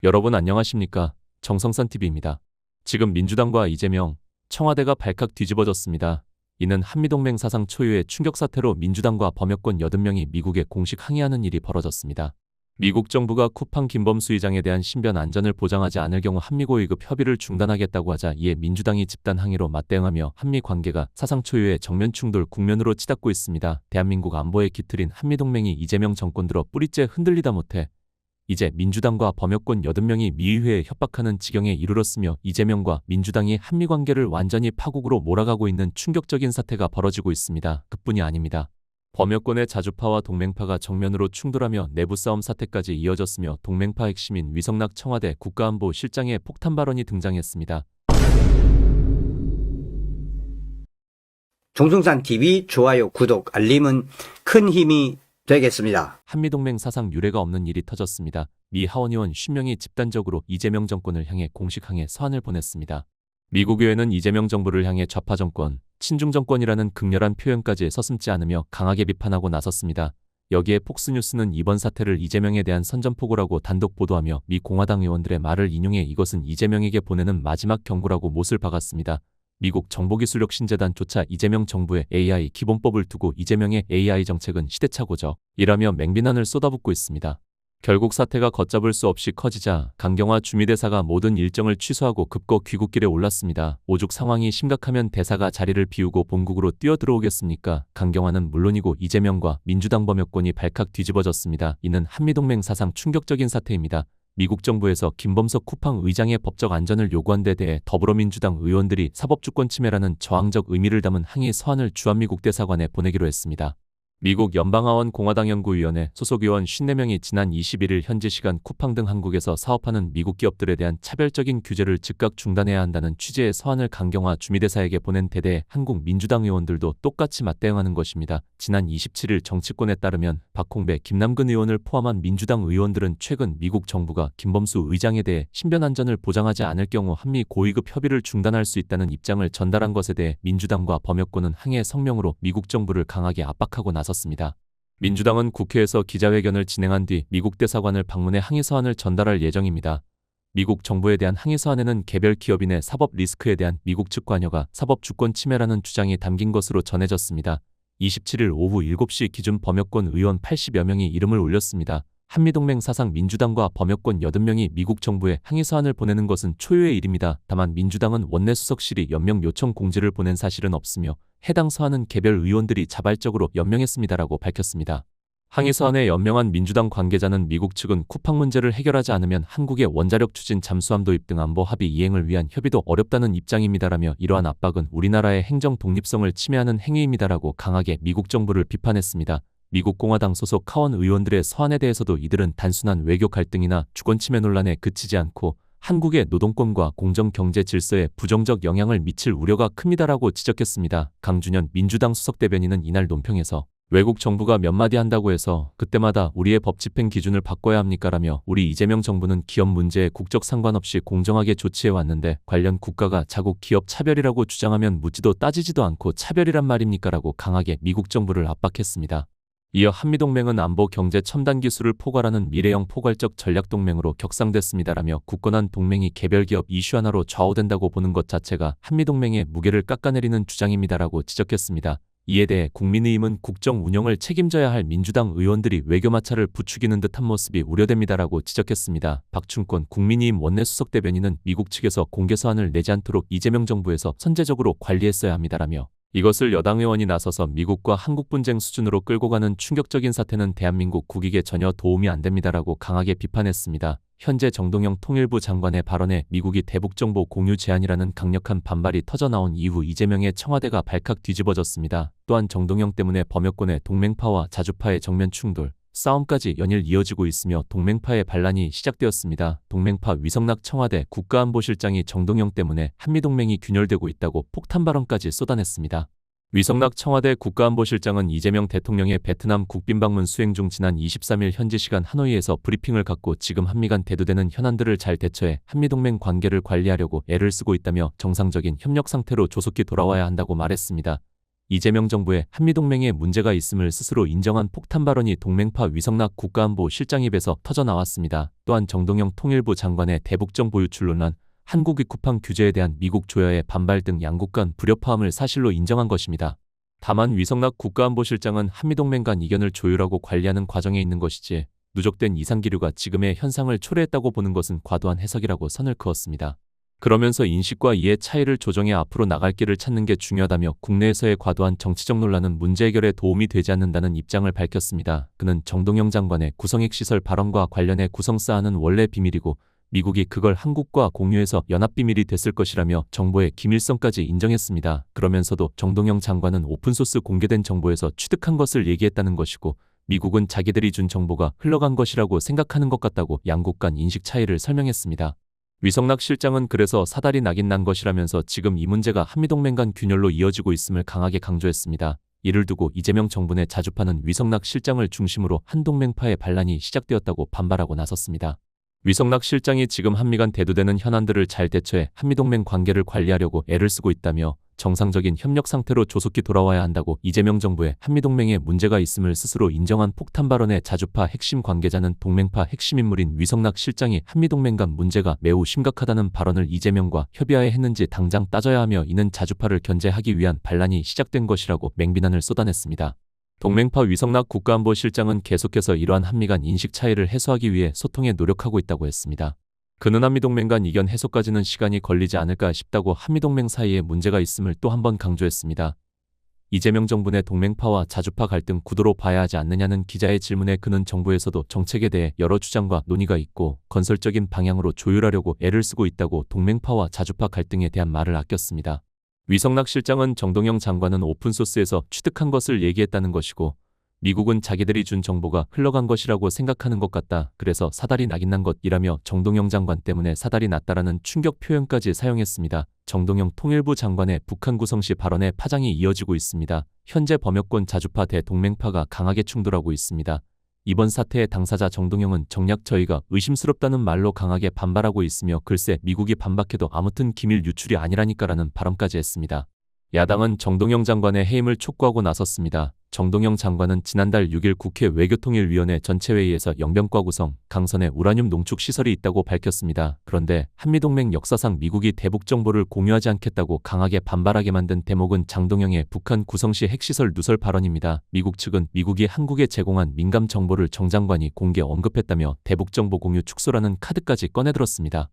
여러분 안녕하십니까? 정성산TV입니다. 지금 민주당과 이재명, 청와대가 발칵 뒤집어졌습니다. 이는 한미동맹 사상 초유의 충격 사태로 민주당과 범여권 80명이 미국에 공식 항의하는 일이 벌어졌습니다. 미국 정부가 쿠팡 김범수 의장에 대한 신변 안전을 보장하지 않을 경우 한미고위급 협의를 중단하겠다고 하자 이에 민주당이 집단 항의로 맞대응하며 한미 관계가 사상 초유의 정면 충돌 국면으로 치닫고 있습니다. 대한민국 안보에 깃들인 한미동맹이 이재명 정권 들어 뿌리째 흔들리다 못해 이제 민주당과 범여권 80명이 미의회에 협박하는 지경에 이르렀으며 이재명과 민주당이 한미관계를 완전히 파국으로 몰아가고 있는 충격적인 사태가 벌어지고 있습니다. 그뿐이 아닙니다. 범여권의 자주파와 동맹파가 정면으로 충돌하며 내부 싸움 사태까지 이어졌으며 동맹파 핵심인 위성락 청와대 국가안보실장의 폭탄 발언이 등장했습니다. 정성산TV 좋아요, 구독, 알림은 큰 힘이 되겠습니다. 한미동맹 사상 유례가 없는 일이 터졌습니다. 미 하원의원 50명이 집단적으로 이재명 정권을 향해 공식 항해 서한을 보냈습니다. 미국 의회는 이재명 정부를 향해 좌파 정권, 친중 정권이라는 극렬한 표현까지 서슴지 않으며 강하게 비판하고 나섰습니다. 여기에 폭스뉴스는 이번 사태를 이재명에 대한 선전포고라고 단독 보도하며 미 공화당 의원들의 말을 인용해 이것은 이재명에게 보내는 마지막 경고라고 못을 박았습니다. 미국 정보기술혁신재단조차 이재명 정부의 AI 기본법을 두고 이재명의 AI 정책은 시대착오죠. 이라며 맹비난을 쏟아붓고 있습니다. 결국 사태가 걷잡을 수 없이 커지자 강경화 주미대사가 모든 일정을 취소하고 급거 귀국길에 올랐습니다. 오죽 상황이 심각하면 대사가 자리를 비우고 본국으로 뛰어들어오겠습니까? 강경화는 물론이고 이재명과 민주당 범여권이 발칵 뒤집어졌습니다. 이는 한미동맹 사상 충격적인 사태입니다. 미국 정부에서 김범석 쿠팡 의장의 법적 안전을 요구한 데 대해 더불어민주당 의원들이 사법주권 침해라는 저항적 의미를 담은 항의 서한을 주한미국 대사관에 보내기로 했습니다. 미국 연방하원 공화당연구위원회 소속 의원 54명이 지난 21일 현지 시간 쿠팡 등 한국에서 사업하는 미국 기업들에 대한 차별적인 규제를 즉각 중단해야 한다는 취지의 서한을 강경화 주미대사에게 보낸 데 대해 한국 민주당 의원들도 똑같이 맞대응하는 것입니다. 지난 27일 정치권에 따르면 박홍배, 김남근 의원을 포함한 민주당 의원들은 최근 미국 정부가 김범수 의장에 대해 신변 안전을 보장하지 않을 경우 한미 고위급 협의를 중단할 수 있다는 입장을 전달한 것에 대해 민주당과 범여권은 항해 성명으로 미국 정부를 강하게 압박하고 나섰습니다. 민주당은 국회에서 기자회견을 진행한 뒤 미국 대사관을 방문해 항의 서한을 전달할 예정입니다. 미국 정부에 대한 항의 서한에는 개별 기업인의 사법 리스크에 대한 미국 측 관여가 사법 주권 침해라는 주장이 담긴 것으로 전해졌습니다. 27일 오후 7시 기준 범여권 의원 80여 명이 이름을 올렸습니다. 한미동맹 사상 민주당과 범여권 80명이 미국 정부에 항의 서한을 보내는 것은 초유의 일입니다. 다만 민주당은 원내수석실이 연명 요청 공지를 보낸 사실은 없으며 해당 서한은 개별 의원들이 자발적으로 연명했습니다라고 밝혔습니다. 항의 서한에 연명한 민주당 관계자는 미국 측은 쿠팡 문제를 해결하지 않으면 한국의 원자력 추진 잠수함 도입 등 안보 합의 이행을 위한 협의도 어렵다는 입장입니다라며 이러한 압박은 우리나라의 행정 독립성을 침해하는 행위입니다라고 강하게 미국 정부를 비판했습니다. 미국 공화당 소속 하원 의원들의 서한에 대해서도 이들은 단순한 외교 갈등이나 주권 침해 논란에 그치지 않고 한국의 노동권과 공정 경제 질서에 부정적 영향을 미칠 우려가 큽니다라고 지적했습니다. 강준현 민주당 수석 대변인은 이날 논평에서 외국 정부가 몇 마디 한다고 해서 그때마다 우리의 법 집행 기준을 바꿔야 합니까라며 우리 이재명 정부는 기업 문제에 국적 상관없이 공정하게 조치해 왔는데 관련 국가가 자국 기업 차별이라고 주장하면 묻지도 따지지도 않고 차별이란 말입니까라고 강하게 미국 정부를 압박했습니다. 이어 한미동맹은 안보 경제 첨단 기술을 포괄하는 미래형 포괄적 전략동맹으로 격상됐습니다라며 굳건한 동맹이 개별 기업 이슈 하나로 좌우된다고 보는 것 자체가 한미동맹의 무게를 깎아내리는 주장입니다라고 지적했습니다. 이에 대해 국민의힘은 국정 운영을 책임져야 할 민주당 의원들이 외교 마찰을 부추기는 듯한 모습이 우려됩니다라고 지적했습니다. 박충권 국민의힘 원내수석 대변인은 미국 측에서 공개 서한을 내지 않도록 이재명 정부에서 선제적으로 관리했어야 합니다라며 이것을 여당 의원이 나서서 미국과 한국 분쟁 수준으로 끌고 가는 충격적인 사태는 대한민국 국익에 전혀 도움이 안 됩니다라고 강하게 비판했습니다. 현재 정동영 통일부 장관의 발언에 미국이 대북정보 공유 제한이라는 강력한 반발이 터져나온 이후 이재명의 청와대가 발칵 뒤집어졌습니다. 또한 정동영 때문에 범여권의 동맹파와 자주파의 정면 충돌, 싸움까지 연일 이어지고 있으며 동맹파의 반란이 시작되었습니다. 동맹파 위성락 청와대 국가안보실장이 정동영 때문에 한미동맹이 균열되고 있다고 폭탄 발언까지 쏟아냈습니다. 위성락 청와대 국가안보실장은 이재명 대통령의 베트남 국빈방문 수행 중 지난 23일 현지 시간 하노이에서 브리핑을 갖고 지금 한미 간 대두되는 현안들을 잘 대처해 한미동맹 관계를 관리하려고 애를 쓰고 있다며 정상적인 협력 상태로 조속히 돌아와야 한다고 말했습니다. 이재명 정부의 한미동맹에 문제가 있음을 스스로 인정한 폭탄 발언이 동맹파 위성락 국가안보실장 입에서 터져나왔습니다. 또한 정동영 통일부 장관의 대북정 보유출 논란, 한국의 쿠팡 규제에 대한 미국 조여의 반발 등 양국 간 불협화음을 사실로 인정한 것입니다. 다만 위성락 국가안보실장은 한미동맹 간 이견을 조율하고 관리하는 과정에 있는 것이지 누적된 이상기류가 지금의 현상을 초래했다고 보는 것은 과도한 해석이라고 선을 그었습니다. 그러면서 인식과 이해 차이를 조정해 앞으로 나갈 길을 찾는 게 중요하다며 국내에서의 과도한 정치적 논란은 문제 해결에 도움이 되지 않는다는 입장을 밝혔습니다. 그는 정동영 장관의 구성핵시설 발언과 관련해 구성사안은 원래 비밀이고 미국이 그걸 한국과 공유해서 연합비밀이 됐을 것이라며 정보의 기밀성까지 인정했습니다. 그러면서도 정동영 장관은 오픈소스 공개된 정보에서 취득한 것을 얘기했다는 것이고 미국은 자기들이 준 정보가 흘러간 것이라고 생각하는 것 같다고 양국 간 인식 차이를 설명했습니다. 위성락 실장은 그래서 사달이 나긴 난 것이라면서 지금 이 문제가 한미동맹 간 균열로 이어지고 있음을 강하게 강조했습니다. 이를 두고 이재명 정부 내 자주파는 위성락 실장을 중심으로 한동맹파의 반란이 시작되었다고 반발하고 나섰습니다. 위성락 실장이 지금 한미 간 대두되는 현안들을 잘 대처해 한미동맹 관계를 관리하려고 애를 쓰고 있다며 정상적인 협력 상태로 조속히 돌아와야 한다고 이재명 정부의 한미동맹에 문제가 있음을 스스로 인정한 폭탄 발언의 자주파 핵심 관계자는 동맹파 핵심 인물인 위성락 실장이 한미동맹 간 문제가 매우 심각하다는 발언을 이재명과 협의하에 했는지 당장 따져야 하며 이는 자주파를 견제하기 위한 반란이 시작된 것이라고 맹비난을 쏟아냈습니다. 동맹파 위성락 국가안보실장은 계속해서 이러한 한미 간 인식 차이를 해소하기 위해 소통에 노력하고 있다고 했습니다. 그는 한미동맹 간 이견 해소까지는 시간이 걸리지 않을까 싶다고 한미동맹 사이에 문제가 있음을 또 한 번 강조했습니다. 이재명 정부 내 동맹파와 자주파 갈등 구도로 봐야 하지 않느냐는 기자의 질문에 그는 정부에서도 정책에 대해 여러 주장과 논의가 있고 건설적인 방향으로 조율하려고 애를 쓰고 있다고 동맹파와 자주파 갈등에 대한 말을 아꼈습니다. 위성락 실장은 정동영 장관은 오픈소스에서 취득한 것을 얘기했다는 것이고 미국은 자기들이 준 정보가 흘러간 것이라고 생각하는 것 같다. 그래서 사달이 나긴 난 것이라며 정동영 장관 때문에 사달이 났다라는 충격 표현까지 사용했습니다. 정동영 통일부 장관의 북한 구성시 발언에 파장이 이어지고 있습니다. 현재 범여권 자주파 대동맹파가 강하게 충돌하고 있습니다. 이번 사태의 당사자 정동영은 정략 저희가 의심스럽다는 말로 강하게 반발하고 있으며 글쎄 미국이 반박해도 아무튼 기밀 유출이 아니라니까라는 발언까지 했습니다. 야당은 정동영 장관의 해임을 촉구하고 나섰습니다. 정동영 장관은 지난달 6일 국회 외교통일위원회 전체회의에서 영변과 구성, 강선에 우라늄 농축 시설이 있다고 밝혔습니다. 그런데 한미동맹 역사상 미국이 대북 정보를 공유하지 않겠다고 강하게 반발하게 만든 대목은 장동영의 북한 구성시 핵시설 누설 발언입니다. 미국 측은 미국이 한국에 제공한 민감 정보를 정 장관이 공개 언급했다며 대북 정보 공유 축소라는 카드까지 꺼내들었습니다.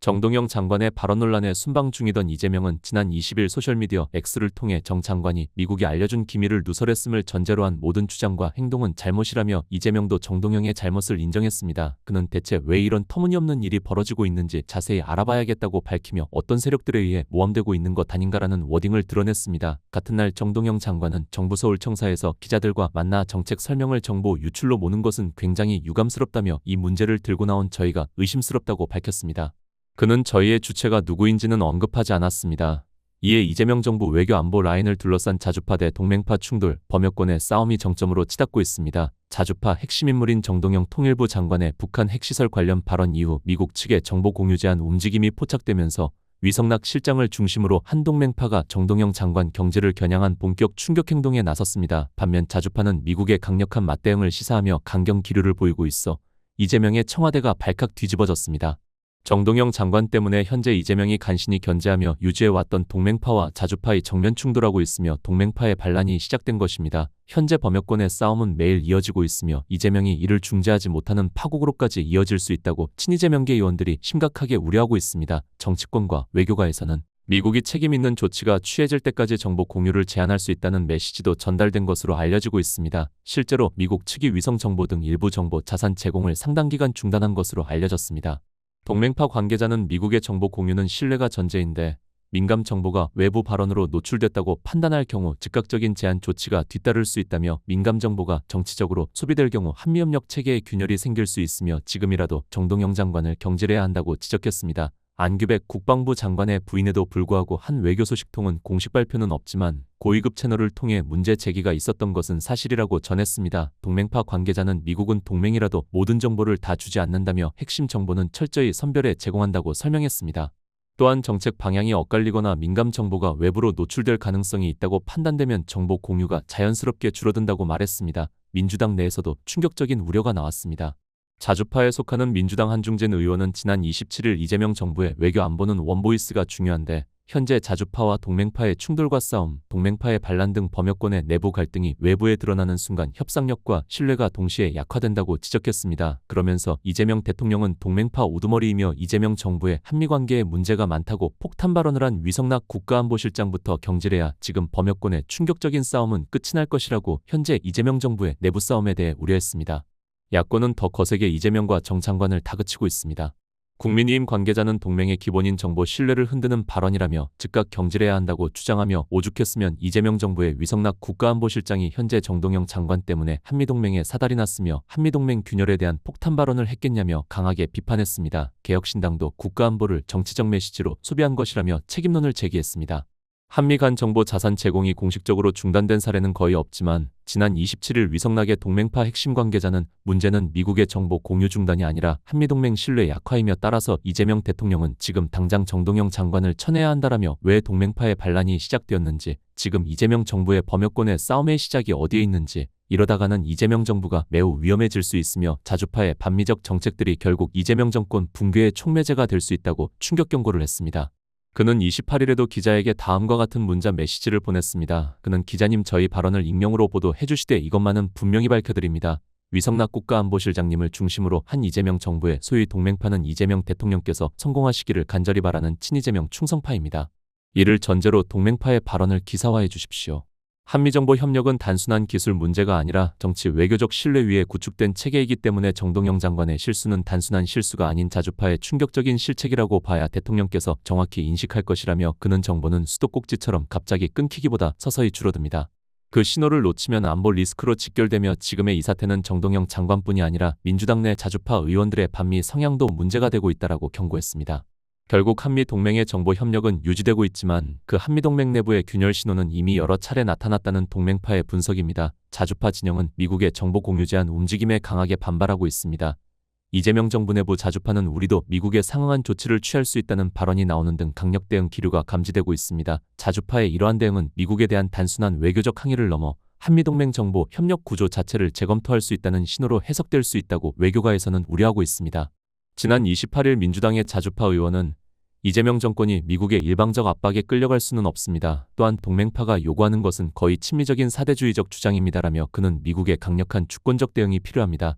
정동영 장관의 발언 논란에 순방 중이던 이재명은 지난 20일 소셜미디어 X를 통해 정 장관이 미국이 알려준 기밀을 누설했음을 전제로 한 모든 주장과 행동은 잘못이라며 이재명도 정동영의 잘못을 인정했습니다. 그는 대체 왜 이런 터무니없는 일이 벌어지고 있는지 자세히 알아봐야겠다고 밝히며 어떤 세력들에 의해 모함되고 있는 것 아닌가라는 워딩을 드러냈습니다. 같은 날 정동영 장관은 정부 서울청사에서 기자들과 만나 정책 설명을 정보 유출로 모는 것은 굉장히 유감스럽다며 이 문제를 들고 나온 저희가 의심스럽다고 밝혔습니다. 그는 저희의 주체가 누구인지는 언급하지 않았습니다. 이에 이재명 정부 외교 안보 라인을 둘러싼 자주파 대 동맹파 충돌, 범여권의 싸움이 정점으로 치닫고 있습니다. 자주파 핵심 인물인 정동영 통일부 장관의 북한 핵시설 관련 발언 이후 미국 측의 정보 공유 제한 움직임이 포착되면서 위성락 실장을 중심으로 한동맹파가 정동영 장관 경제를 겨냥한 본격 충격 행동에 나섰습니다. 반면 자주파는 미국의 강력한 맞대응을 시사하며 강경 기류를 보이고 있어 이재명의 청와대가 발칵 뒤집어졌습니다. 정동영 장관 때문에 현재 이재명이 간신히 견제하며 유지해왔던 동맹파와 자주파의 정면 충돌하고 있으며 동맹파의 반란이 시작된 것입니다. 현재 범여권의 싸움은 매일 이어지고 있으며 이재명이 이를 중재하지 못하는 파국으로까지 이어질 수 있다고 친이재명계 의원들이 심각하게 우려하고 있습니다. 정치권과 외교가에서는 미국이 책임 있는 조치가 취해질 때까지 정보 공유를 제한할 수 있다는 메시지도 전달된 것으로 알려지고 있습니다. 실제로 미국 측이 위성 정보 등 일부 정보 자산 제공을 상당 기간 중단한 것으로 알려졌습니다. 동맹파 관계자는 미국의 정보 공유는 신뢰가 전제인데 민감 정보가 외부 발언으로 노출됐다고 판단할 경우 즉각적인 제한 조치가 뒤따를 수 있다며 민감 정보가 정치적으로 소비될 경우 한미협력 체계에 균열이 생길 수 있으며 지금이라도 정동영 장관을 경질해야 한다고 지적했습니다. 안규백 국방부 장관의 부인에도 불구하고 한 외교소식통은 공식 발표는 없지만 고위급 채널을 통해 문제 제기가 있었던 것은 사실이라고 전했습니다. 동맹파 관계자는 미국은 동맹이라도 모든 정보를 다 주지 않는다며 핵심 정보는 철저히 선별해 제공한다고 설명했습니다. 또한 정책 방향이 엇갈리거나 민감 정보가 외부로 노출될 가능성이 있다고 판단되면 정보 공유가 자연스럽게 줄어든다고 말했습니다. 민주당 내에서도 충격적인 우려가 나왔습니다. 자주파에 속하는 민주당 한중진 의원은 지난 27일 이재명 정부의 외교 안보는 원보이스가 중요한데 현재 자주파와 동맹파의 충돌과 싸움, 동맹파의 반란 등 범여권의 내부 갈등이 외부에 드러나는 순간 협상력과 신뢰가 동시에 약화된다고 지적했습니다. 그러면서 이재명 대통령은 동맹파 우두머리이며 이재명 정부의 한미관계에 문제가 많다고 폭탄 발언을 한 위성락 국가안보실장부터 경질해야 지금 범여권의 충격적인 싸움은 끝이 날 것이라고 현재 이재명 정부의 내부 싸움에 대해 우려했습니다. 야권은 더 거세게 이재명과 정 장관을 다그치고 있습니다. 국민의힘 관계자는 동맹의 기본인 정보 신뢰를 흔드는 발언이라며 즉각 경질해야 한다고 주장하며 오죽했으면 이재명 정부의 위성락 국가안보실장이 현재 정동영 장관 때문에 한미동맹에 사달이 났으며 한미동맹 균열에 대한 폭탄 발언을 했겠냐며 강하게 비판했습니다. 개혁신당도 국가안보를 정치적 메시지로 소비한 것이라며 책임론을 제기했습니다. 한미 간 정보 자산 제공이 공식적으로 중단된 사례는 거의 없지만 지난 27일 위성락의 동맹파 핵심 관계자는 문제는 미국의 정보 공유 중단이 아니라 한미동맹 신뢰 약화이며 따라서 이재명 대통령은 지금 당장 정동영 장관을 쳐내야 한다라며 왜 동맹파의 반란이 시작되었는지, 지금 이재명 정부의 범여권의 싸움의 시작이 어디에 있는지, 이러다가는 이재명 정부가 매우 위험해질 수 있으며 자주파의 반미적 정책들이 결국 이재명 정권 붕괴의 촉매제가 될 수 있다고 충격 경고를 했습니다. 그는 28일에도 기자에게 다음과 같은 문자 메시지를 보냈습니다. 그는 기자님 저희 발언을 익명으로 보도해 주시되 이것만은 분명히 밝혀드립니다. 위성락 국가안보실장님을 중심으로 한 이재명 정부의 소위 동맹파는 이재명 대통령께서 성공하시기를 간절히 바라는 친이재명 충성파입니다. 이를 전제로 동맹파의 발언을 기사화해 주십시오. 한미정보 협력은 단순한 기술 문제가 아니라 정치 외교적 신뢰 위에 구축된 체계이기 때문에 정동영 장관의 실수는 단순한 실수가 아닌 자주파의 충격적인 실책이라고 봐야 대통령께서 정확히 인식할 것이라며 그는 정보는 수도꼭지처럼 갑자기 끊기기보다 서서히 줄어듭니다. 그 신호를 놓치면 안보 리스크로 직결되며 지금의 이 사태는 정동영 장관뿐이 아니라 민주당 내 자주파 의원들의 반미 성향도 문제가 되고 있다라고 경고했습니다. 결국 한미동맹의 정보 협력은 유지되고 있지만 그 한미동맹 내부의 균열 신호는 이미 여러 차례 나타났다는 동맹파의 분석입니다. 자주파 진영은 미국의 정보 공유 제한 움직임에 강하게 반발하고 있습니다. 이재명 정부 내부 자주파는 우리도 미국에 상응한 조치를 취할 수 있다는 발언이 나오는 등 강력 대응 기류가 감지되고 있습니다. 자주파의 이러한 대응은 미국에 대한 단순한 외교적 항의를 넘어 한미동맹 정보 협력 구조 자체를 재검토할 수 있다는 신호로 해석될 수 있다고 외교가에서는 우려하고 있습니다. 지난 28일 민주당의 자주파 의원은 이재명 정권이 미국의 일방적 압박에 끌려갈 수는 없습니다. 또한 동맹파가 요구하는 것은 거의 친미적인 사대주의적 주장입니다라며 그는 미국의 강력한 주권적 대응이 필요합니다.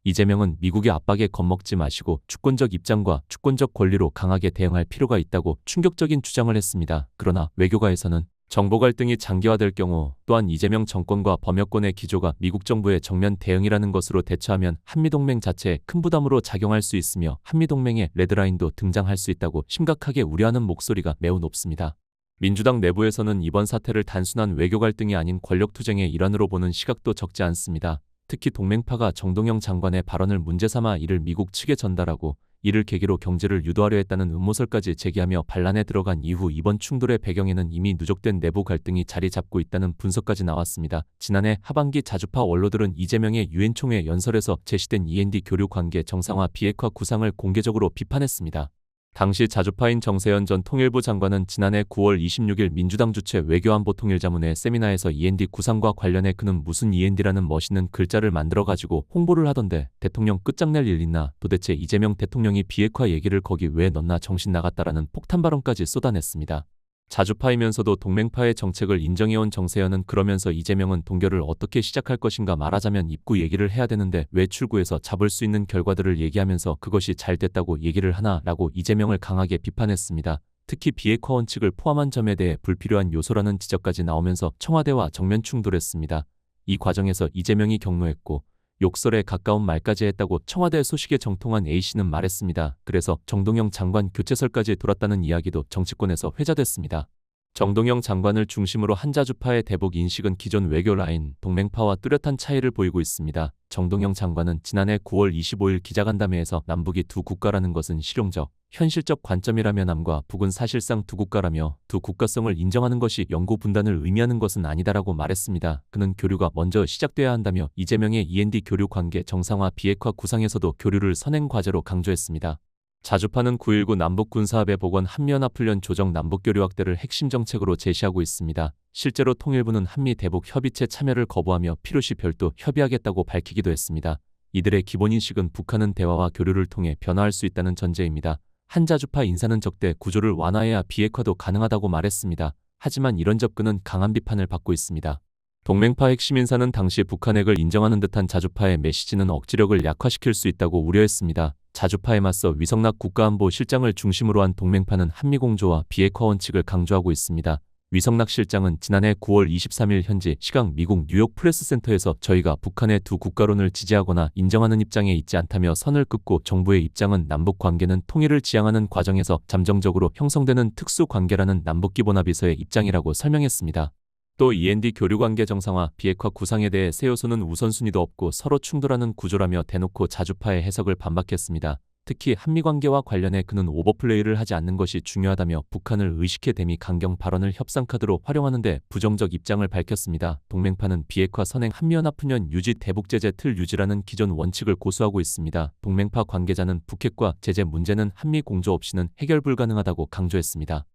이재명은 미국의 압박에 겁먹지 마시고 주권적 입장과 주권적 권리로 강하게 대응할 필요가 있다고 충격적인 주장을 했습니다. 그러나 외교가에서는 정보 갈등이 장기화될 경우 또한 이재명 정권과 범여권의 기조가 미국 정부의 정면 대응이라는 것으로 대처하면 한미동맹 자체에 큰 부담으로 작용할 수 있으며 한미동맹의 레드라인도 등장할 수 있다고 심각하게 우려하는 목소리가 매우 높습니다. 민주당 내부에서는 이번 사태를 단순한 외교 갈등이 아닌 권력투쟁의 일환으로 보는 시각도 적지 않습니다. 특히 동맹파가 정동영 장관의 발언을 문제삼아 이를 미국 측에 전달하고 이를 계기로 경제를 유도하려 했다는 음모설까지 제기하며 반란에 들어간 이후 이번 충돌의 배경에는 이미 누적된 내부 갈등이 자리 잡고 있다는 분석까지 나왔습니다. 지난해 하반기 자주파 원로들은 이재명의 유엔 총회 연설에서 제시된 E&D 교류 관계 정상화 비핵화 구상을 공개적으로 비판했습니다. 당시 자주파인 정세현 전 통일부 장관은 지난해 9월 26일 민주당 주최 외교안보통일자문회 세미나에서 E&D 구상과 관련해 그는 무슨 E&D라는 멋있는 글자를 만들어가지고 홍보를 하던데 대통령 끝장낼 일 있나, 도대체 이재명 대통령이 비핵화 얘기를 거기 왜 넣나 정신 나갔다라는 폭탄 발언까지 쏟아냈습니다. 자주파이면서도 동맹파의 정책을 인정해온 정세현은 그러면서 이재명은 동결을 어떻게 시작할 것인가, 말하자면 입구 얘기를 해야 되는데 왜 출구에서 잡을 수 있는 결과들을 얘기하면서 그것이 잘 됐다고 얘기를 하나 라고 이재명을 강하게 비판했습니다. 특히 비핵화 원칙을 포함한 점에 대해 불필요한 요소라는 지적까지 나오면서 청와대와 정면 충돌했습니다. 이 과정에서 이재명이 격노했고 욕설에 가까운 말까지 했다고 청와대 소식에 정통한 A씨는 말했습니다. 그래서 정동영 장관 교체설까지 돌았다는 이야기도 정치권에서 회자됐습니다. 정동영 장관을 중심으로 한자주파의 대북 인식은 기존 외교 라인, 동맹파와 뚜렷한 차이를 보이고 있습니다. 정동영 장관은 지난해 9월 25일 기자간담회에서 남북이 두 국가라는 것은 실용적, 현실적 관점이라며 남과 북은 사실상 두 국가라며 두 국가성을 인정하는 것이 영구 분단을 의미하는 것은 아니다라고 말했습니다. 그는 교류가 먼저 시작돼야 한다며 이재명의 E&D 교류 관계 정상화 비핵화 구상에서도 교류를 선행 과제로 강조했습니다. 자주파는 9.19 남북군사합의 복원 한미연합훈련 조정 남북교류 확대를 핵심 정책으로 제시하고 있습니다. 실제로 통일부는 한미 대북 협의체 참여를 거부하며 필요시 별도 협의하겠다고 밝히기도 했습니다. 이들의 기본인식은 북한은 대화와 교류를 통해 변화할 수 있다는 전제입니다. 한 자주파 인사는 적대 구조를 완화해야 비핵화도 가능하다고 말했습니다. 하지만 이런 접근은 강한 비판을 받고 있습니다. 동맹파 핵심 인사는 당시 북한 핵을 인정하는 듯한 자주파의 메시지는 억지력을 약화시킬 수 있다고 우려했습니다. 자주파에 맞서 위성락 국가안보실장을 중심으로 한 동맹파는 한미공조와 비핵화 원칙을 강조하고 있습니다. 위성락 실장은 지난해 9월 23일 현지 시각 미국 뉴욕 프레스센터에서 저희가 북한의 두 국가론을 지지하거나 인정하는 입장에 있지 않다며 선을 긋고 정부의 입장은 남북 관계는 통일을 지향하는 과정에서 잠정적으로 형성되는 특수 관계라는 남북기본합의서의 입장이라고 설명했습니다. 또 END 교류관계 정상화, 비핵화 구상에 대해 새 요소는 우선순위도 없고 서로 충돌하는 구조라며 대놓고 자주파의 해석을 반박했습니다. 특히 한미관계와 관련해 그는 오버플레이를 하지 않는 것이 중요하다며 북한을 의식해 대미 강경 발언을 협상카드로 활용하는 데 부정적 입장을 밝혔습니다. 동맹파는 비핵화 선행 한미연합훈련 유지 대북제재 틀 유지라는 기존 원칙을 고수하고 있습니다. 동맹파 관계자는 북핵과 제재 문제는 한미 공조 없이는 해결 불가능하다고 강조했습니다.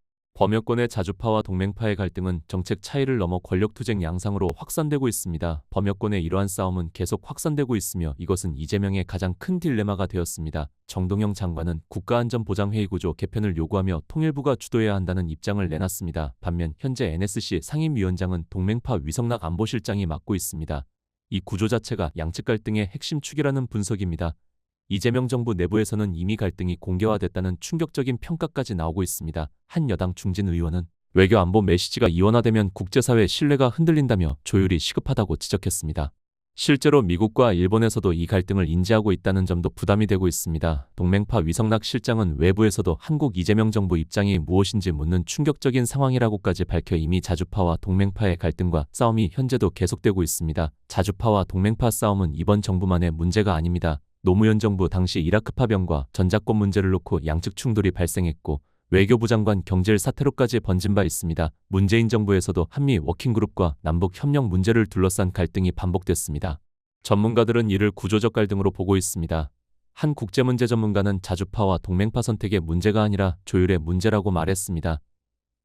범여권의 자주파와 동맹파의 갈등은 정책 차이를 넘어 권력투쟁 양상으로 확산되고 있습니다. 범여권의 이러한 싸움은 계속 확산되고 있으며 이것은 이재명의 가장 큰 딜레마가 되었습니다. 정동영 장관은 국가안전보장회의 구조 개편을 요구하며 통일부가 주도해야 한다는 입장을 내놨습니다. 반면 현재 NSC 상임위원장은 동맹파 위성락 안보실장이 맡고 있습니다. 이 구조 자체가 양측 갈등의 핵심 축이라는 분석입니다. 이재명 정부 내부에서는 이미 갈등이 공개화됐다는 충격적인 평가까지 나오고 있습니다. 한 여당 중진 의원은 외교 안보 메시지가 이원화되면 국제사회 신뢰가 흔들린다며 조율이 시급하다고 지적했습니다. 실제로 미국과 일본에서도 이 갈등을 인지하고 있다는 점도 부담이 되고 있습니다. 동맹파 위성락 실장은 외부에서도 한국 이재명 정부 입장이 무엇인지 묻는 충격적인 상황이라고까지 밝혀 이미 자주파와 동맹파의 갈등과 싸움이 현재도 계속되고 있습니다. 자주파와 동맹파 싸움은 이번 정부만의 문제가 아닙니다. 노무현 정부 당시 이라크 파병과 전작권 문제를 놓고 양측 충돌이 발생했고 외교부 장관 경질 사태로까지 번진 바 있습니다. 문재인 정부에서도 한미 워킹그룹과 남북 협력 문제를 둘러싼 갈등이 반복됐습니다. 전문가들은 이를 구조적 갈등으로 보고 있습니다. 한 국제문제 전문가는 자주파와 동맹파 선택의 문제가 아니라 조율의 문제라고 말했습니다.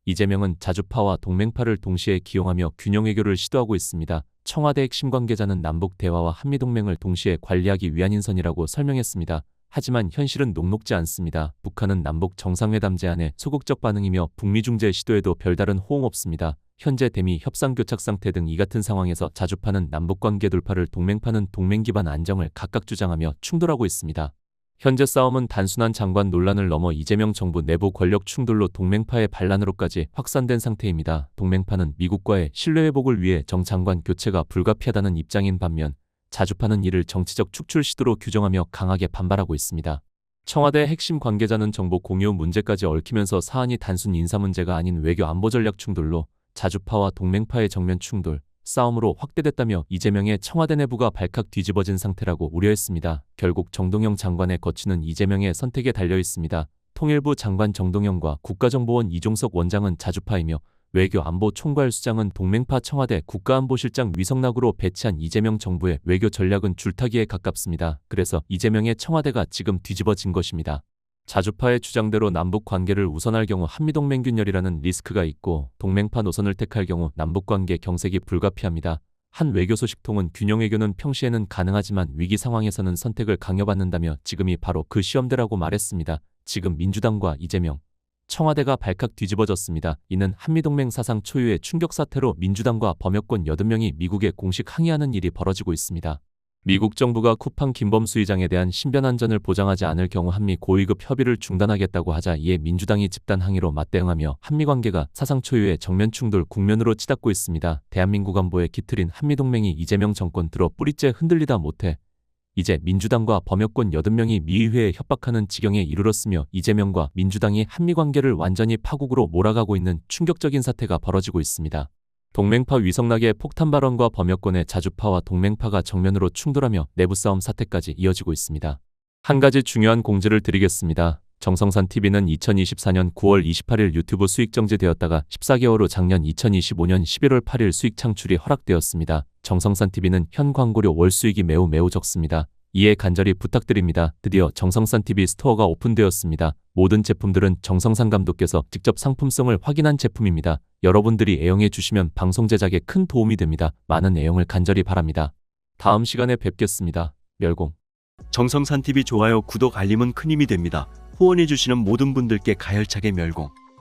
이재명은 자주파와 동맹파를 동시에 기용하며 균형 외교를 시도하고 있습니다. 청와대 핵심 관계자는 남북 대화와 한미동맹을 동시에 관리하기 위한 인선이라고 설명했습니다. 하지만 현실은 녹록지 않습니다. 북한은 남북 정상회담 제안에 소극적 반응이며 북미 중재 시도에도 별다른 호응 없습니다. 현재 대미 협상 교착 상태 등 이 같은 상황에서 자주파는 남북관계 돌파를, 동맹파는 동맹 기반 안정을 각각 주장하며 충돌하고 있습니다. 현재 싸움은 단순한 장관 논란을 넘어 이재명 정부 내부 권력 충돌로 동맹파의 반란으로까지 확산된 상태입니다. 동맹파는 미국과의 신뢰회복을 위해 정 장관 교체가 불가피하다는 입장인 반면 자주파는 이를 정치적 축출 시도로 규정하며 강하게 반발하고 있습니다. 청와대 핵심 관계자는 정보 공유 문제까지 얽히면서 사안이 단순 인사 문제가 아닌 외교 안보 전략 충돌로 자주파와 동맹파의 정면 충돌, 싸움으로 확대됐다며 이재명의 청와대 내부가 발칵 뒤집어진 상태라고 우려했습니다. 결국 정동영 장관의 거취는 이재명의 선택에 달려 있습니다. 통일부 장관 정동영과 국가정보원 이종석 원장은 자주파이며 외교안보총괄수장은 동맹파 청와대 국가안보실장 위성락으로 배치한 이재명 정부의 외교 전략은 줄타기에 가깝습니다. 그래서 이재명의 청와대가 지금 뒤집어진 것입니다. 자주파의 주장대로 남북 관계를 우선할 경우 한미동맹 균열이라는 리스크가 있고 동맹파 노선을 택할 경우 남북관계 경색이 불가피합니다. 한 외교소식통은 균형 외교는 평시에는 가능하지만 위기 상황에서는 선택을 강요받는다며 지금이 바로 그 시험대라고 말했습니다. 지금 민주당과 이재명, 청와대가 발칵 뒤집어졌습니다. 이는 한미동맹 사상 초유의 충격 사태로 민주당과 범여권 80명이 미국에 공식 항의하는 일이 벌어지고 있습니다. 미국 정부가 쿠팡 김범수 의장에 대한 신변 안전을 보장하지 않을 경우 한미 고위급 협의를 중단하겠다고 하자 이에 민주당이 집단 항의로 맞대응하며 한미 관계가 사상 초유의 정면 충돌 국면으로 치닫고 있습니다. 대한민국 안보에 깃들인 한미동맹이 이재명 정권 들어 뿌리째 흔들리다 못해 이제 민주당과 범여권 80명이 미의회에 협박하는 지경에 이르렀으며 이재명과 민주당이 한미 관계를 완전히 파국으로 몰아가고 있는 충격적인 사태가 벌어지고 있습니다. 동맹파 위성락의 폭탄 발언과 범여권의 자주파와 동맹파가 정면으로 충돌하며 내부싸움 사태까지 이어지고 있습니다. 한 가지 중요한 공지를 드리겠습니다. 정성산TV는 2024년 9월 28일 유튜브 수익 정지되었다가 14개월 후 작년 2025년 11월 8일 수익 창출이 허락되었습니다. 정성산TV는 현 광고료 월 수익이 매우 적습니다. 이해 간절히 부탁드립니다. 드디어 정성산TV 스토어가 오픈되었습니다. 모든 제품들은 정성산 감독께서 직접 상품성을 확인한 제품입니다. 여러분들이 애용해 주시면 방송 제작에 큰 도움이 됩니다. 많은 애용을 간절히 바랍니다. 다음 시간에 뵙겠습니다. 멸공. 정성산TV 좋아요, 구독, 알림은 큰 힘이 됩니다. 후원해주시는 모든 분들께 가열차게 멸공.